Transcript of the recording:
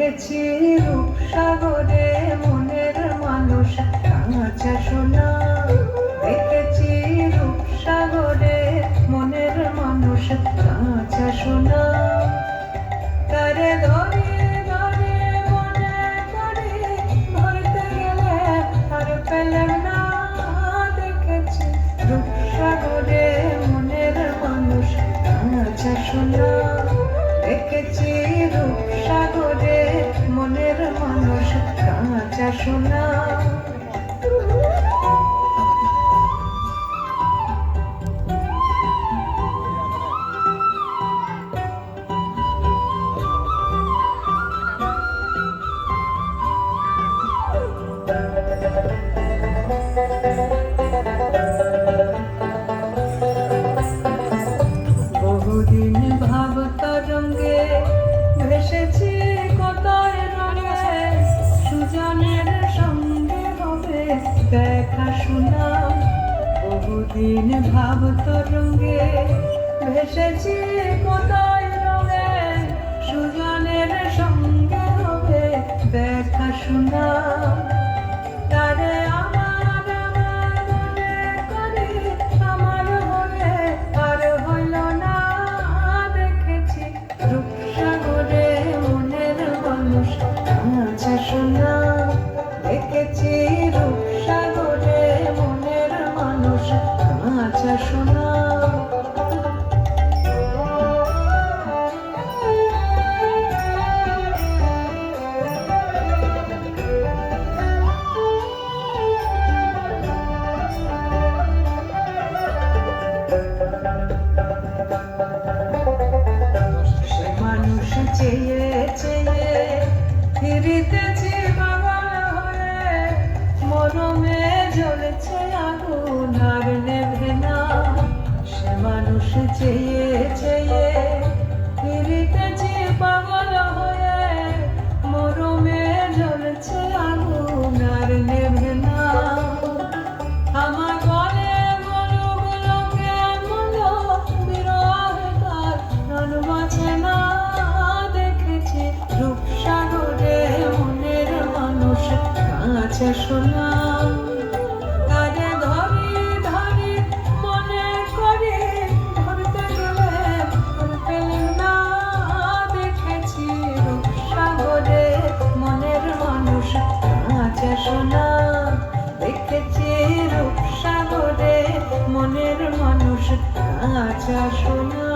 দেখেছি রূপসাগরে মনের মানুষ কাঁচা সোনা। দেখেছি রূপসাগরে মনের মানুষ কাঁচা সোনা। তারে ধরে ধরে মনে করে ধরতে গেলে আর পেলাম না। দেখেছি রূপসাগরে মনের মানুষ কাঁচা সোনা। দেখেছি রূপসাগরে মনের মানুষ কাঁচা সোনা। বহুদিন ভাব তরঙ্গে ভেসেছি কোথায় রঙে, সুজনের সঙ্গে হবে দেখা শোনা। বহুদিন ভাব তরঙ্গে ভেসেছি কোথায় রঙে, সুজনের সঙ্গে হবে দেখা শোনা। তারে আমার আমার মনে করে আমার হয়ে আর হইল না। দেখেছি রূপসাগরে মনের মানুষ কাঁচা সোনা। দেখেছি রূপসাগরে মনের মানুষ কাঁচা সোনা। মানুষ চেয়ে চেয়ে ফিরিতেছি পাগল হয়ে, মরমে জ্বলছে আগুন আর নেভে না। সে মানুষ চেয়ে চেয়ে ফিরিতেছি পাগল হয়ে, মরমে জ্বলছে আগুন আর নেভে না। আমার গলে গলুগুলোকে মনো বিরহে তার প্রাণ বাঁচে না। দেখেছি রূপসাগরে মনের মানুষ কাঁচা সোনা। তারে ধরি ধরি মনে করে ধরতে গেলে আর পেলাম না। দেখেছি রূপসাগরে মনের মানুষ কাঁচা সোনা। দেখেছি রূপসাগরে মনের মানুষ কাঁচা সোনা।